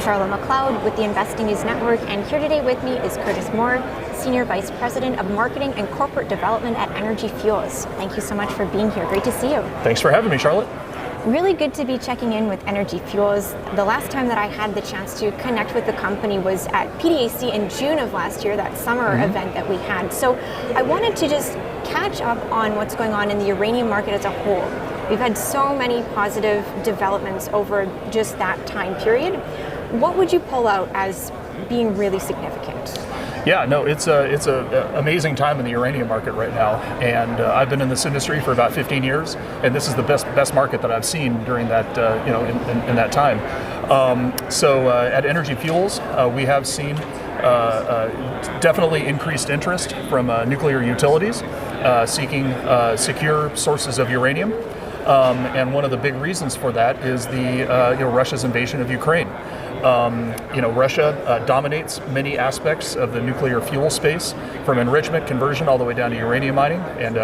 Charlotte McLeod with the Investing News Network, and here today with me is Curtis Moore, Senior Vice President of Marketing and Corporate Development at Energy Fuels. Thank you so much for being here. Great to see you. Thanks for having me, Charlotte. Really good to be checking in with Energy Fuels. The last time that I had the chance to connect with the company was at PDAC in June of last year, that summer event that we had. So I wanted to just catch up on what's going on in the uranium market as a whole. We've had so many positive developments over just that time period. What would you pull out as being really significant? Yeah, no, it's a amazing time in the uranium market right now, and I've been in this industry for about 15 years, and this is the best market that I've seen during that in that time. At Energy Fuels, we have seen definitely increased interest from nuclear utilities seeking secure sources of uranium, and one of the big reasons for that is Russia's invasion of Ukraine. Russia dominates many aspects of the nuclear fuel space, from enrichment, conversion, all the way down to uranium mining, and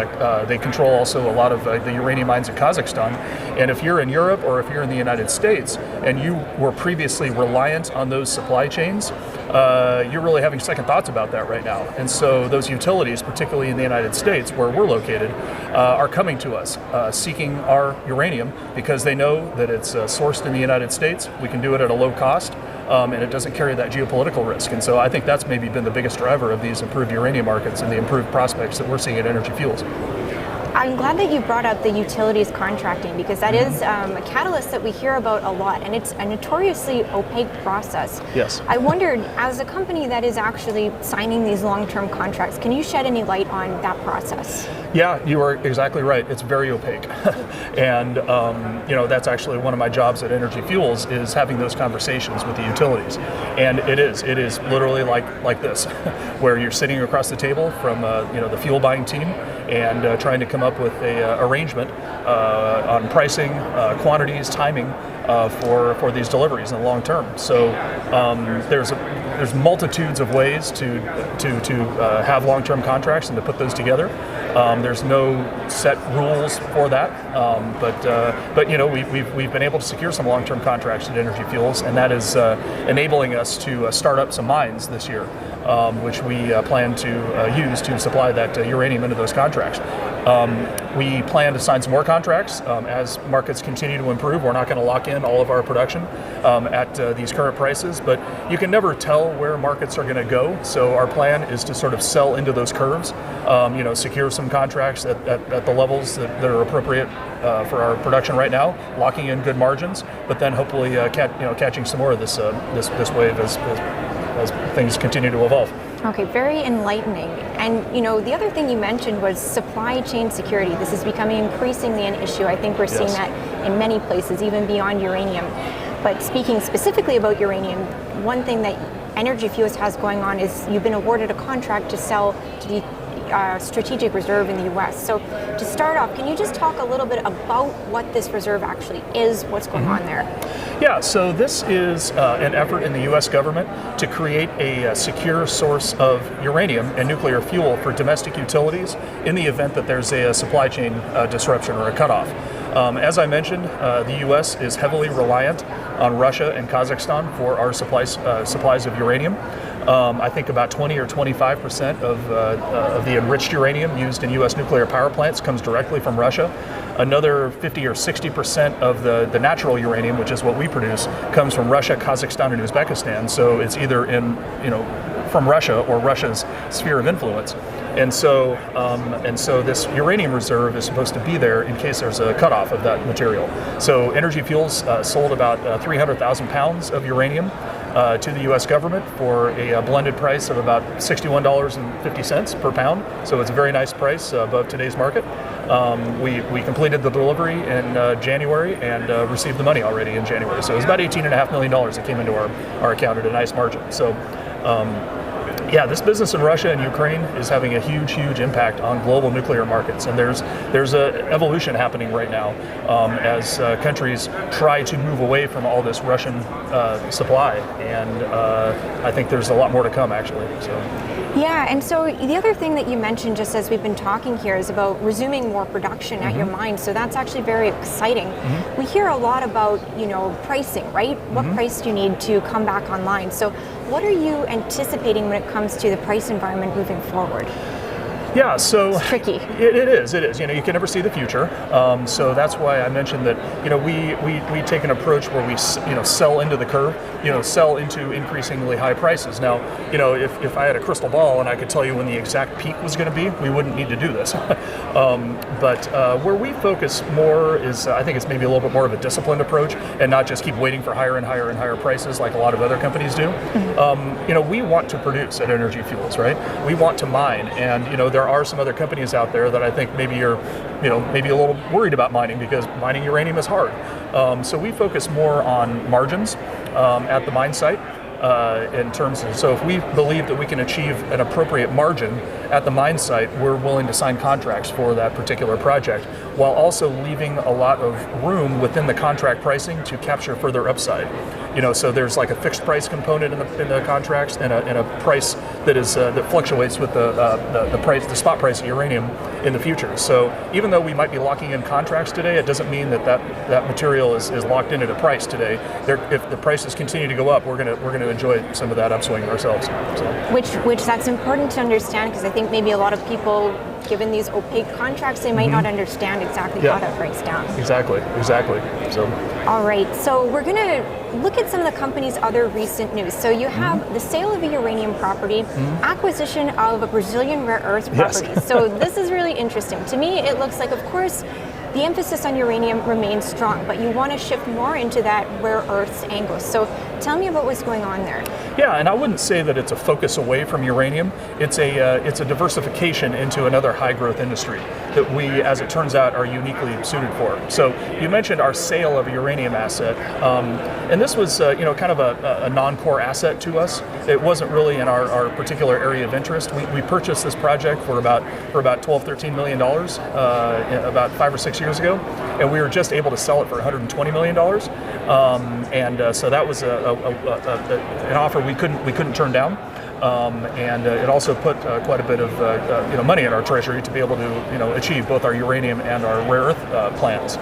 they control also a lot of the uranium mines in Kazakhstan. And if you're in Europe or if you're in the United States and you were previously reliant on those supply chains, you're really having second thoughts about that right now. And so those utilities, particularly in the United States where we're located, are coming to us seeking our uranium because they know that it's sourced in the United States. We can do it at a low cost, and it doesn't carry that geopolitical risk. And so I think that's maybe been the biggest driver of these improved uranium markets and the improved prospects that we're seeing at Energy Fuels. I'm glad that you brought up the utilities contracting, because that is a catalyst that we hear about a lot, and it's a notoriously opaque process. Yes. I wondered, as a company that is actually signing these long-term contracts, can you shed any light on that process? Yeah, you are exactly right. It's very opaque. And that's actually one of my jobs at Energy Fuels, is having those conversations with the utilities. And it is literally like this, where you're sitting across the table from the fuel buying team and trying to come up with a arrangement on pricing, quantities, timing for these deliveries in the long term. So there's multitudes of ways to have long-term contracts and to put those together. There's no set rules for that, but we've been able to secure some long-term contracts at Energy Fuels, and that is enabling us to start up some mines this year, which we plan to use to supply that uranium into those contracts. We plan to sign some more contracts as markets continue to improve. We're not going to lock in all of our production at these current prices, but you can never tell where markets are going to go. So our plan is to sort of sell into those curves, secure some contracts at the levels that are appropriate for our production right now, locking in good margins, but then hopefully catching some more of this wave as things continue to evolve. Okay, very enlightening. And the other thing you mentioned was supply chain security. This is becoming increasingly an issue. I think we're seeing that in many places, even beyond uranium. But speaking specifically about uranium, one thing that Energy Fuels has going on is you've been awarded a contract to sell to the strategic reserve in the U.S. So to start off, can you just talk a little bit about what this reserve actually is, what's going on there? Yeah, so this is an effort in the U.S. government to create a secure source of uranium and nuclear fuel for domestic utilities in the event that there's a supply chain disruption or a cutoff. As I mentioned, the U.S. is heavily reliant on Russia and Kazakhstan for our supplies of uranium. I think about 20 or 25% of the enriched uranium used in U.S. nuclear power plants comes directly from Russia. Another 50 or 60% of the natural uranium, which is what we produce, comes from Russia, Kazakhstan, and Uzbekistan. So it's either from Russia or Russia's sphere of influence. And so this uranium reserve is supposed to be there in case there's a cutoff of that material. So Energy Fuels sold about 300,000 pounds of uranium to the U.S. government for a blended price of about $61.50 per pound. So it's a very nice price above today's market. We completed the delivery in January and received the money already in January. So it was about $18.5 million that came into our account at a nice margin. So Yeah, this business in Russia and Ukraine is having a huge, huge impact on global nuclear markets, and there's a evolution happening right now as countries try to move away from all this Russian supply, and I think there's a lot more to come, actually. So. Yeah, and so the other thing that you mentioned just as we've been talking here is about resuming more production at your mine. So that's actually very exciting. We hear a lot about, pricing, right? What price do you need to come back online? So what are you anticipating when it comes to the price environment moving forward? Yeah, so it's tricky. It is. You can never see the future. So that's why I mentioned that. We take an approach where we sell into the curve. Sell into increasingly high prices. Now, if I had a crystal ball and I could tell you when the exact peak was going to be, we wouldn't need to do this. But where we focus more is, I think it's maybe a little bit more of a disciplined approach, and not just keep waiting for higher and higher and higher prices like a lot of other companies do. We want to produce at Energy Fuels, right? We want to mine, and there are some other companies out there that I think maybe you're, maybe a little worried about mining, because mining uranium is hard. So we focus more on margins at the mine site. In terms of, so if we believe that we can achieve an appropriate margin at the mine site, we're willing to sign contracts for that particular project, while also leaving a lot of room within the contract pricing to capture further upside. So there's like a fixed price component in the contracts, and a price that is that fluctuates with the spot price of uranium in the future. So even though we might be locking in contracts today, it doesn't mean that material is locked in at a price today. If the prices continue to go up, we're gonna enjoy some of that upswing ourselves. So. Which that's important to understand, because I think maybe a lot of people, given these opaque contracts, they might not understand exactly how that breaks down. Exactly. So. All right, so we're going to look at some of the company's other recent news. So you have the sale of a uranium property, acquisition of a Brazilian rare earth property. Yes. So this is really interesting. To me, it looks like, of course, the emphasis on uranium remains strong, but you want to shift more into that rare earths angle. So tell me about what's going on there. Yeah, and I wouldn't say that it's a focus away from uranium. It's a diversification into another high growth industry that we, as it turns out, are uniquely suited for. So you mentioned our sale of a uranium asset, and this was kind of a non-core asset to us. It wasn't really in our particular area of interest. We purchased this project for about $12-13 million about 5 or 6 years ago, and we were just able to sell it for $120 million. So that was an offer we couldn't turn down, and it also put quite a bit of money in our treasury to be able to achieve both our uranium and our rare earth plans.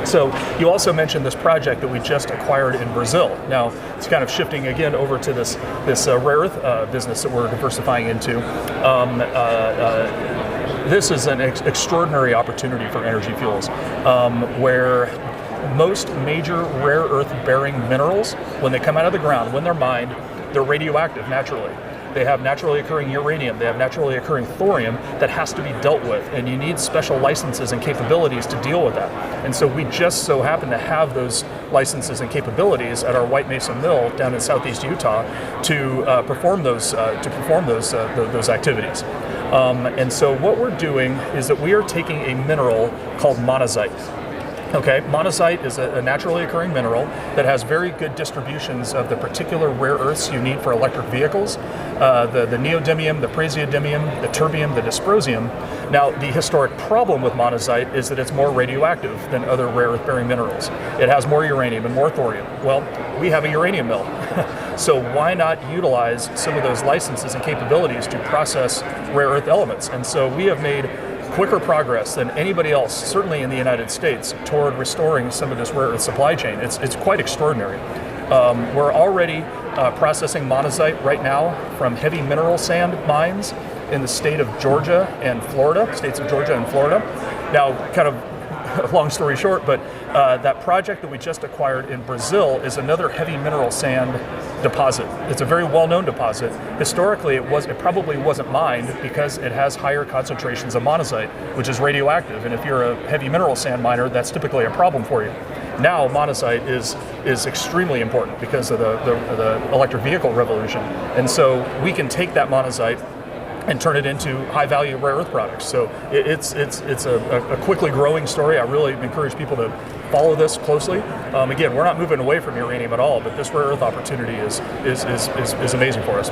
So you also mentioned this project that we just acquired in Brazil. Now it's kind of shifting again over to this rare earth business that we're diversifying into. This is an extraordinary opportunity for Energy Fuels, where most major rare earth bearing minerals, when they come out of the ground, when they're mined, they're radioactive naturally. They have naturally occurring uranium, they have naturally occurring thorium that has to be dealt with, and you need special licenses and capabilities to deal with that. And so we just so happen to have those licenses and capabilities at our White Mesa mill down in southeast Utah to perform those activities. And so what we're doing is that we are taking a mineral called monazite. Okay, monazite is a naturally occurring mineral that has very good distributions of the particular rare earths you need for electric vehicles, the neodymium, the praseodymium, the terbium, the dysprosium. Now, the historic problem with monazite is that it's more radioactive than other rare earth bearing minerals. It has more uranium and more thorium. Well, we have a uranium mill. So why not utilize some of those licenses and capabilities to process rare earth elements? And so we have made quicker progress than anybody else, certainly in the United States, toward restoring some of this rare earth supply chain. It's quite extraordinary. We're already processing monazite right now from heavy mineral sand mines in the state of Georgia and Florida, states of Georgia and Florida. Now, kind of long story short, but that project that we just acquired in Brazil is another heavy mineral sand deposit. It's a very well-known deposit. Historically, it probably wasn't mined because it has higher concentrations of monazite, which is radioactive. And if you're a heavy mineral sand miner, that's typically a problem for you. Now, monazite is extremely important because of the electric vehicle revolution. And so we can take that monazite and turn it into high-value rare earth products. So it's a quickly growing story. I really encourage people to follow this closely. Again, we're not moving away from uranium at all, but this rare earth opportunity is amazing for us.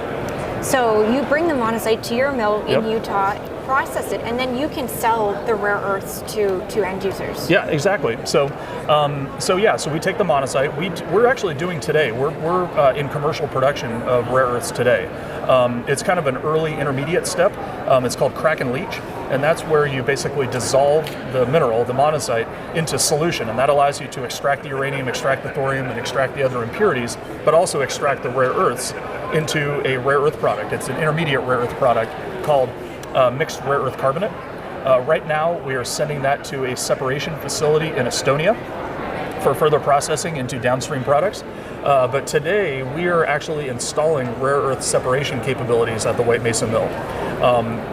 So you bring the monazite to your mill in Yep. Utah, process it, and then you can sell the rare earths to end users. Yeah, exactly. So we take the monazite. We're actually doing today. We're in commercial production of rare earths today. It's kind of an early intermediate step. It's called crack and leach, and that's where you basically dissolve the mineral, the monazite, into solution, and that allows you to extract the uranium, extract the thorium, and extract the other impurities, but also extract the rare earths into a rare earth product. It's an intermediate rare earth product called mixed rare earth carbonate. Right now, we are sending that to a separation facility in Estonia for further processing into downstream products. But today, we are actually installing rare earth separation capabilities at the White Mesa Mill.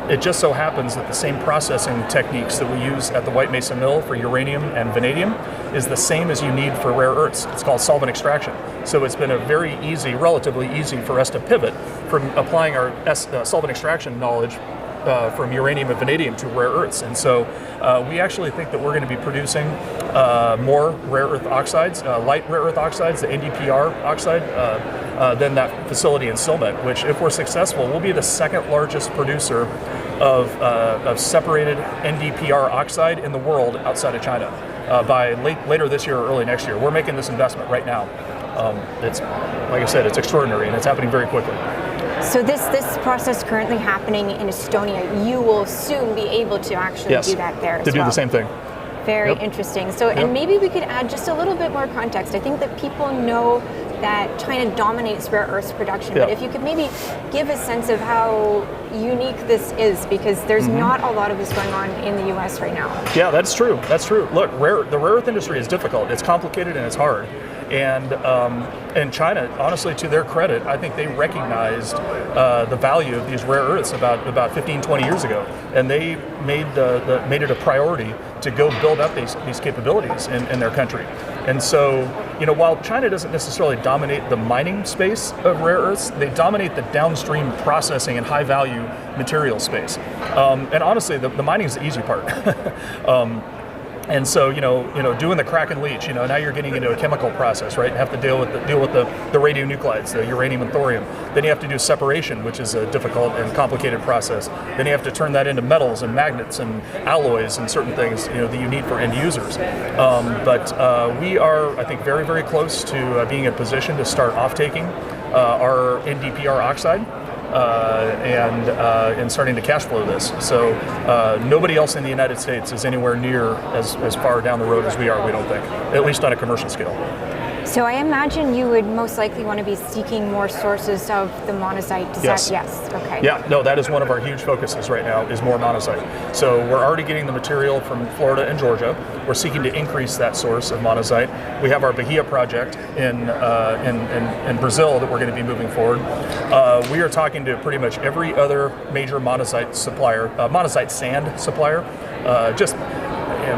It just so happens that the same processing techniques that we use at the White Mesa Mill for uranium and vanadium is the same as you need for rare earths. It's called solvent extraction. So it's been a very easy, relatively easy for us to pivot from applying our solvent extraction knowledge from uranium and vanadium to rare earths. And so we actually think that we're going to be producing more rare earth oxides, light rare earth oxides, the NdPr oxide, than that facility in Silmet, which if we're successful, will be the second largest producer of separated NdPr oxide in the world outside of China by later this year or early next year. We're making this investment right now. It's, like I said, it's extraordinary and it's happening very quickly. So this process currently happening in Estonia, you will soon be able to actually Yes, do that there as to do well. the same thing. Very Yep. interesting. So, Yep. and maybe we could add just a little bit more context. I think that people know that China dominates rare earths production, Yep. but if you could maybe give a sense of how unique this is, because there's not a lot of this going on in the US right now. Yeah, that's true. That's true. Look, the rare earth industry is difficult. It's complicated and it's hard. And China, honestly, to their credit, I think they recognized the value of these rare earths about 15, 20 years ago, and they made made it a priority to go build up these capabilities in their country. And so, while China doesn't necessarily dominate the mining space of rare earths, they dominate the downstream processing and high value material space. And honestly, the mining is the easy part. And so, doing the crack and leach, now you're getting into a chemical process, right? You have to deal with the radionuclides, the uranium and thorium. Then you have to do separation, which is a difficult and complicated process. Then you have to turn that into metals and magnets and alloys and certain things, that you need for end users. But we are, I think, very, very close to being in a position to start off-taking our NdPr oxide. And starting to cash flow this. So nobody else in the United States is anywhere near as far down the road as we are, we don't think, at least on a commercial scale. So I imagine you would most likely want to be seeking more sources of the monazite. Yes. Yes. Okay. Yeah, no, that is one of our huge focuses right now, is more monazite. So we're already getting the material from Florida and Georgia. We're seeking to increase that source of monazite. We have our Bahia project in Brazil that we're going to be moving forward. We are talking to pretty much every other major monazite supplier, monazite sand supplier.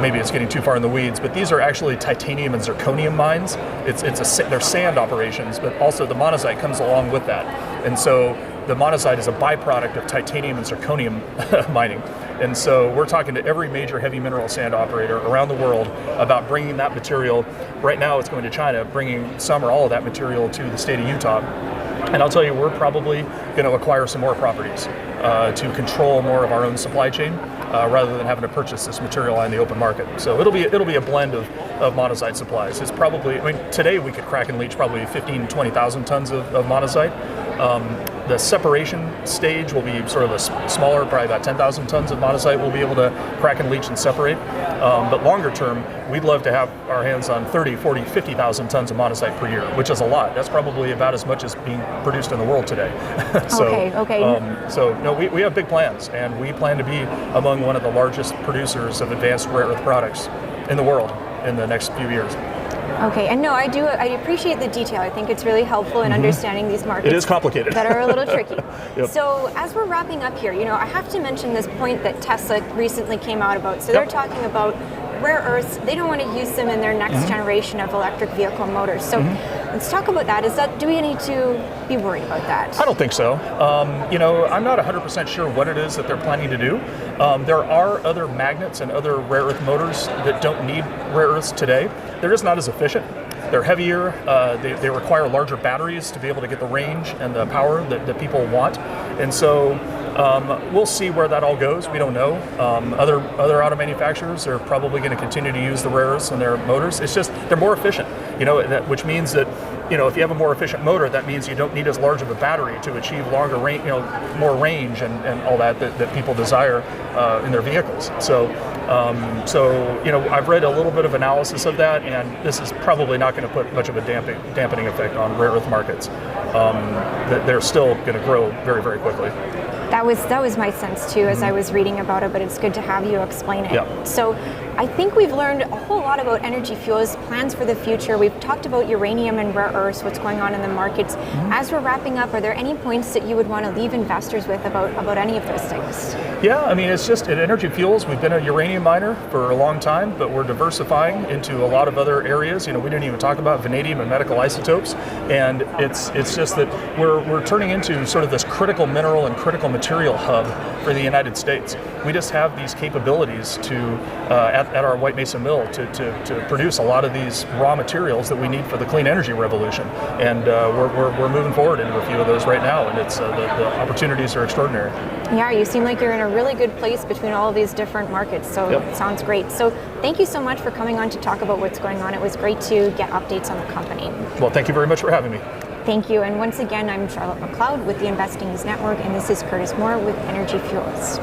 Maybe it's getting too far in the weeds, but these are actually titanium and zirconium mines. They're sand operations, but also the monazite comes along with that. And so the monazite is a byproduct of titanium and zirconium mining. And so we're talking to every major heavy mineral sand operator around the world about bringing that material. Right now it's going to China, bringing some or all of that material to the state of Utah. And I'll tell you, we're probably going to acquire some more properties to control more of our own supply chain rather than having to purchase this material on the open market. So it'll be a blend of monazite supplies. It's probably, today we could crack and leach probably 15,000 to 20,000 tons of monazite. The separation stage will be sort of a smaller, probably about 10,000 tons of monazite we'll be able to crack and leach and separate. But longer term, we'd love to have our hands on 30, 40, 50,000 tons of monazite per year, which is a lot. That's probably about as much as being produced in the world today. So we have big plans, and we plan to be among one of the largest producers of advanced rare earth products in the world in the next few years. Okay, and no, I appreciate the detail. I think it's really helpful in understanding these markets. It is complicated. That are a little tricky. Yep. So as we're wrapping up here, I have to mention this point that Tesla recently came out about. So they're talking about rare earths. They don't want to use them in their next generation of electric vehicle motors. So let's talk about that. Do we need to be worried about that? I don't think so. I'm not 100% sure what it is that they're planning to do. There are other magnets and other rare earth motors that don't need rare earths today. They're just not as efficient. they're heavier, they require larger batteries to be able to get the range and the power that people want. And so we'll see where that all goes. We don't know. Other auto manufacturers are probably going to continue to use the rare earths in their motors. It's just they're more efficient, which means that if you have a more efficient motor, that means you don't need as large of a battery to achieve longer range, more range and all that people desire in their vehicles. So I've read a little bit of analysis of that, and this is probably not going to put much of a dampening effect on rare earth markets. They're still going to grow very, very quickly. That was my sense too as I was reading about it, but it's good to have you explain it. Yeah. So I think we've learned a whole lot about energy fuels, plans for the future. We've talked about uranium and rare earths, what's going on in the markets. As we're wrapping up, are there any points that you would want to leave investors with about any of those things? Yeah, I mean, it's just in energy fuels, we've been a uranium miner for a long time, but we're diversifying into a lot of other areas. We didn't even talk about vanadium and medical isotopes, and it's just that we're turning into sort of this critical mineral and critical material hub for the United States. We just have these capabilities to at our White Mesa mill to produce a lot of these raw materials that we need for the clean energy revolution, and we're moving forward into a few of those right now, and it's the opportunities are extraordinary. Yeah, you seem like you're in a really good place between all of these different markets, so Yep. It sounds great. So thank you so much for coming on to talk about what's going on. It was great to get updates on the company. Well, thank you very much for having me. Thank you, and once again, I'm Charlotte McLeod with the Investing News Network, and this is Curtis Moore with Energy Fuels.